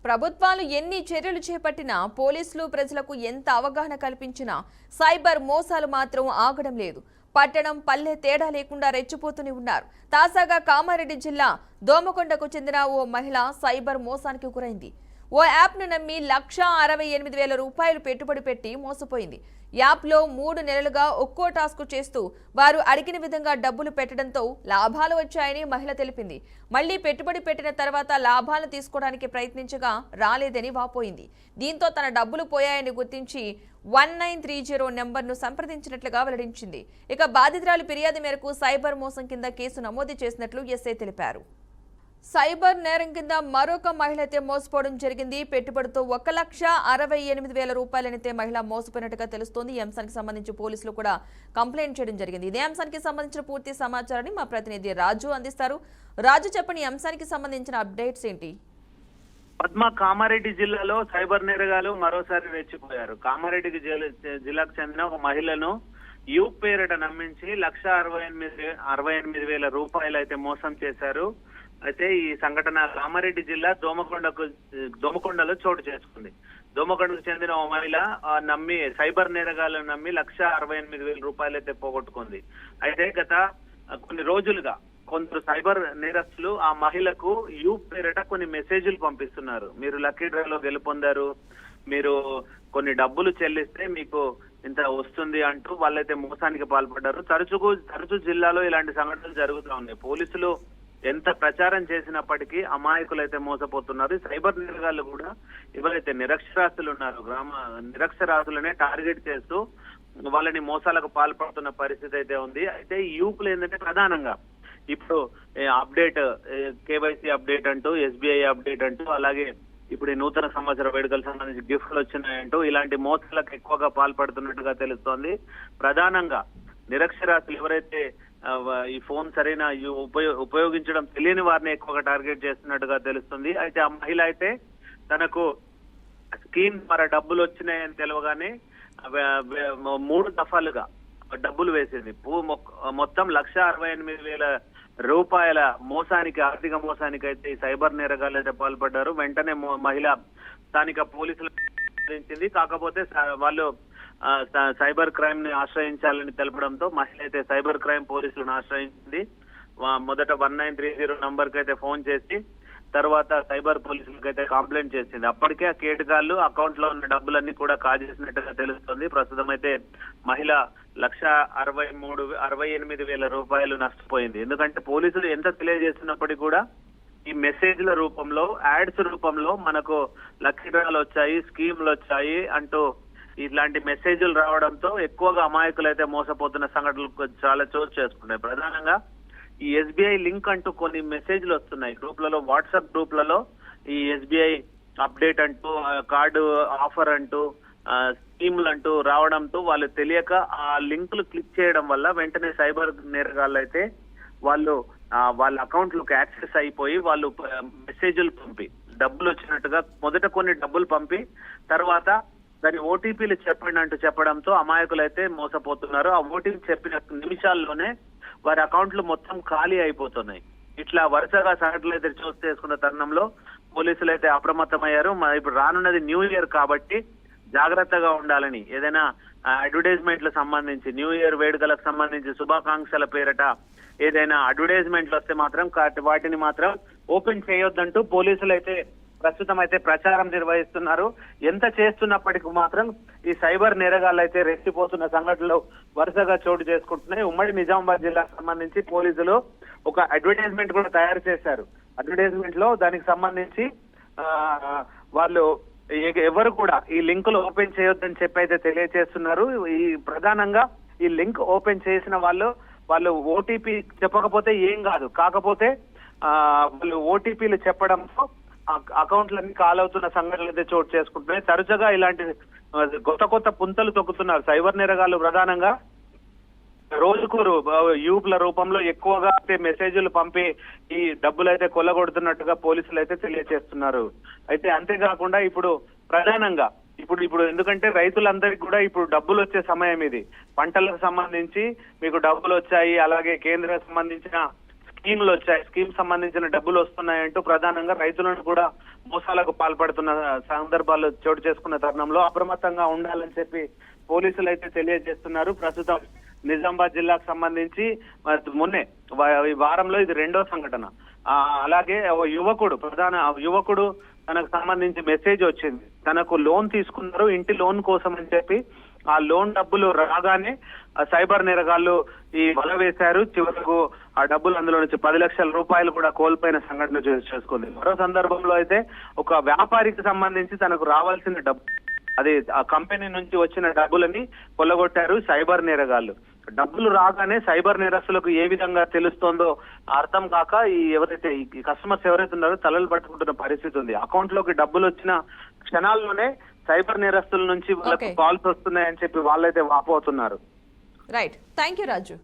ప్రభుత్వాలు ఎన్ని చర్యలు చేపట్టినా పోలీసులు ప్రజలకు ఎంత అవగాహన కల్పించినా సైబర్ మోసాలు మాత్రం ఆగడం లేదు. పట్టణం పల్లె తేడా లేకుండా రెచ్చిపోతూనే ఉన్నారు. తాజాగా కామారెడ్డి జిల్లా దోమకొండకు చెందిన ఓ మహిళ సైబర్ మోసానికి గురైంది. ఓ యాప్ను నమ్మి 1,68,000 రూపాయలు పెట్టుబడి పెట్టి మోసపోయింది. యాప్లో 3 నెలలుగా ఒక్కో టాస్క్ చేస్తూ వారు అడిగిన విధంగా డబ్బులు పెట్టడంతో లాభాలు వచ్చాయని మహిళ తెలిపింది. మళ్లీ పెట్టుబడి పెట్టిన తర్వాత లాభాలు తీసుకోవడానికి ప్రయత్నించగా రాలేదని వాపోయింది. దీంతో తన డబ్బులు పోయాయని గుర్తించి 1930 నెంబర్ను సంప్రదించినట్లుగా వెల్లడించింది. ఇక బాధితురాలి ఫిర్యాదు మేరకు సైబర్ మోసం కింద కేసు నమోదు చేసినట్లు ఎస్ఐ తెలిపారు. సైబర్ నేరం కింద మరొక మహిళ అయితే మోసపోవడం జరిగింది. పెట్టుబడితో 1,68,000 రూపాయలనైతే మహిళ మోసపోయినట్టుగా తెలుస్తోంది. ఈ అంశానికి సంబంధించి పోలీసులు కూడా కంప్లైంట్ చేయడం జరిగింది. ఇదే అంశానికి సంబంధించిన పూర్తి సమాచారాన్ని మా ప్రతినిధి రాజు అందిస్తారు. రాజు, చెప్పండి, ఈ అంశానికి సంబంధించిన అప్డేట్స్ ఏంటి? పద్మ, కామారెడ్డి జిల్లాలో సైబర్ నేరగాలు మరోసారి రెచ్చిపోయారు. కామారెడ్డి జిల్లాకు చెందిన ఒక మహిళను యూ పేరిట నమ్మించి 1,68,000 రూపాయలు అయితే మోసం చేశారు. అయితే ఈ సంఘటన కామారెడ్డి జిల్లా దోమకొండలో చోటు చేసుకుంది. దోమకొండకు చెందిన ఓ మహిళ నమ్మి సైబర్ నేరగాలను నమ్మి 1,68,000 రూపాయలు అయితే పోగొట్టుకుంది. అయితే గత కొన్ని రోజులుగా కొందరు సైబర్ నేరస్తులు ఆ మహిళకు యూ పేరిట కొన్ని మెసేజ్లు పంపిస్తున్నారు. మీరు లక్కీ డ్రాలో గెలుపొందారు, మీరు కొన్ని డబ్బులు చెల్లిస్తే మీకు ఇంత వస్తుంది అంటూ వాళ్ళైతే మోసానికి పాల్పడ్డారు. తరచూ జిల్లాలో ఇలాంటి సంఘటనలు జరుగుతూ ఉన్నాయి. పోలీసులు ఎంత ప్రచారం చేసినప్పటికీ అమాయకులైతే మోసపోతున్నారు. సైబర్ నేరగాళ్ళు కూడా ఎవరైతే నిరక్షరాస్యులు ఉన్నారో నిరక్షరాస్యులనే టార్గెట్ చేస్తూ వాళ్ళని మోసాలకు పాల్పడుతున్న పరిస్థితి అయితే ఉంది. అయితే ఈ యూపులు ఏంటంటే ప్రధానంగా ఇప్పుడు అప్డేట్, కేవైసీ అప్డేట్ అంటూ, ఎస్బీఐ అప్డేట్ అంటూ, అలాగే ఇప్పుడు ఈ నూతన సంవత్సర వేడుకలకు సంబంధించి గిఫ్ట్లు వచ్చినాయంటూ ఇలాంటి మోసాలకు ఎక్కువగా పాల్పడుతున్నట్టుగా తెలుస్తోంది. ప్రధానంగా నిరక్షరాస్యులు ఎవరైతే ఈ ఫోన్ సరైన ఉపయోగించడం తెలియని వారిని ఎక్కువగా టార్గెట్ చేస్తున్నట్టుగా తెలుస్తుంది. అయితే ఆ మహిళ అయితే తనకు స్కీమ్ ద్వారా డబ్బులు వచ్చినాయని తెలవగానే 3 దఫాలుగా డబ్బులు వేసింది. మొత్తం 1,68,000 రూపాయల మోసానికి, ఆర్థిక మోసానికి అయితే ఈ సైబర్ నేరగాళ్ళు అయితే పాల్పడ్డారు. వెంటనే మహిళ స్థానిక పోలీసులు కాకపోతే వాళ్ళు సైబర్ క్రైమ్ ని ఆశ్రయించాలని తెలపడంతో మహిళ అయితే సైబర్ క్రైమ్ పోలీసులను ఆశ్రయించింది. మొదట 1930 నంబర్ కి అయితే ఫోన్ చేసి తర్వాత సైబర్ పోలీసులకు అయితే కంప్లైంట్ చేసింది. అప్పటికే ఆ కేటగాళ్లు అకౌంట్ లో ఉన్న డబ్బులన్నీ కూడా కాజేసినట్టుగా తెలుస్తుంది. ప్రస్తుతం అయితే మహిళ 1,68,000 రూపాయలు నష్టపోయింది. ఎందుకంటే పోలీసులు ఎంత తెలియజేస్తున్నప్పటికీ కూడా ఈ మెసేజ్ల రూపంలో, యాడ్స్ రూపంలో మనకు లక్కీ డ్రాలు వచ్చాయి, స్కీమ్లు వచ్చాయి అంటూ ఇట్లాంటి మెసేజ్లు రావడంతో ఎక్కువగా అమాయకులు అయితే మోసపోతున్న సంఘటనలు చాలా చోటు చేసుకున్నాయి. ప్రధానంగా ఈ ఎస్బీఐ లింక్ అంటూ కొన్ని మెసేజ్లు వస్తున్నాయి గ్రూప్లలో, వాట్సాప్ గ్రూప్లలో. ఈ ఎస్బీఐ అప్డేట్ అంటూ, కార్డు ఆఫర్ అంటూ, స్కీమ్లు అంటూ రావడంతో వాళ్ళు తెలియక ఆ లింకులు క్లిక్ చేయడం వల్ల వెంటనే సైబర్ నేరగాళ్ళు అయితే వాళ్ళ అకౌంట్లకు యాక్సెస్ అయిపోయి వాళ్ళు మెసేజ్లు పంపి డబ్బులు వచ్చినట్టుగా మొదట కొన్ని డబ్బులు పంపి తర్వాత దాని ఓటీపీలు చెప్పండి అంటూ చెప్పడంతో అమాయకులు అయితే మోసపోతున్నారు. ఆ ఓటీపీ చెప్పిన నిమిషాల్లోనే వారి అకౌంట్లు మొత్తం ఖాళీ అయిపోతున్నాయి. ఇట్లా వరుసగా సంఘటనలు అయితే చూసి చేసుకున్న తరుణంలో పోలీసులు అయితే అప్రమత్తమయ్యారు. ఇప్పుడు రానున్నది న్యూ ఇయర్ కాబట్టి జాగ్రత్తగా ఉండాలని, ఏదైనా అడ్వర్టైజ్మెంట్లకు సంబంధించి, న్యూ ఇయర్ వేడుకలకు సంబంధించి శుభాకాంక్షల పేరిట ఏదైనా అడ్వర్టైజ్మెంట్లు వస్తే మాత్రం వాటిని మాత్రం ఓపెన్ చేయొద్దంటూ పోలీసులు అయితే ప్రస్తుతం అయితే ప్రచారం నిర్వహిస్తున్నారు. ఎంత చేస్తున్నప్పటికీ మాత్రం ఈ సైబర్ నేరగాళ్ళు అయితే రెచ్చిపోతున్న సంఘటనలు వరుసగా చోటు చేసుకుంటున్నాయి. ఉమ్మడి నిజామాబాద్ జిల్లాకు సంబంధించి పోలీసులు ఒక అడ్వర్టైజ్మెంట్ కూడా తయారు చేశారు. అడ్వర్టైజ్మెంట్ లో దానికి సంబంధించి వాళ్ళు ఎవరు కూడా ఈ లింకులు ఓపెన్ చేయొద్దని చెప్పి అయితే తెలియజేస్తున్నారు. ఈ ప్రధానంగా ఈ లింక్ ఓపెన్ చేసిన వాళ్ళు ఓటీపీ చెప్పకపోతే ఏం కాదు, కాకపోతే వాళ్ళు ఓటీపీలు చెప్పడంతో అకౌంట్లన్నీ కాల్ అవుతున్న సంఘటనలు అయితే చోటు చేసుకుంటున్నాయి. తరచుగా ఇలాంటి కొత్త పుంతలు తొక్కుతున్నారు సైబర్ నేరగాళ్ళు. ప్రధానంగా రోజుకు యూప్ల రూపంలో ఎక్కువగా మెసేజ్లు పంపి ఈ డబ్బులు అయితే కొల్లగొడుతున్నట్టుగా పోలీసులు అయితే తెలియజేస్తున్నారు. అయితే అంతేకాకుండా ఇప్పుడు ప్రధానంగా ఇప్పుడు ఎందుకంటే రైతులందరికీ కూడా ఇప్పుడు డబ్బులు వచ్చే సమయం ఇది. పంటలకు సంబంధించి మీకు డబ్బులు వచ్చాయి, అలాగే కేంద్రానికి సంబంధించిన స్కీములు వచ్చాయి, స్కీమ్ సంబంధించిన డబ్బులు వస్తున్నాయంటూ ప్రధానంగా రైతులను కూడా మోసాలకు పాల్పడుతున్న సందర్భాలు చోటు చేసుకున్న తరుణంలో అప్రమత్తంగా ఉండాలని చెప్పి పోలీసులు అయితే తెలియజేస్తున్నారు. ప్రస్తుతం నిజామాబాద్ జిల్లాకు సంబంధించి మొన్నే ఈ వారంలో ఇది రెండో సంఘటన. అలాగే ఓ యువకుడు తనకు సంబంధించి మెసేజ్ వచ్చింది, తనకు లోన్ తీసుకున్నారు ఇంటి లోన్ కోసం అని చెప్పి. ఆ లోన్ డబ్బులు రాగానే సైబర్ నేరగాళ్లు ఈ వల వేశారు. చివరకు ఆ డబ్బులు అందులో నుంచి 10 లక్షల రూపాయలు కూడా కోల్పోయిన సంఘటన చేసుకుంది. మరో సందర్భంలో అయితే ఒక వ్యాపారికి సంబంధించి తనకు రావాల్సిన డబ్బు, అది ఆ కంపెనీ నుంచి వచ్చిన డబ్బులని కొల్లగొట్టారు సైబర్ నేరగాళ్లు. డబ్బులు రాగానే సైబర్ నేరస్తులకు ఏ విధంగా తెలుస్తోందో అర్థం కాక ఎవరైతే ఈ కస్టమర్స్ ఎవరైతే ఉన్నారో తలలు పట్టుకుంటున్న పరిస్థితి ఉంది. అకౌంట్ లోకి డబ్బులు వచ్చిన క్షణాల్లోనే సైబర్ నేరస్తుల నుంచి వాళ్ళకు కాల్స్ వస్తున్నాయని చెప్పి వాళ్ళైతే వాపోతున్నారు. Right, thank you Raju.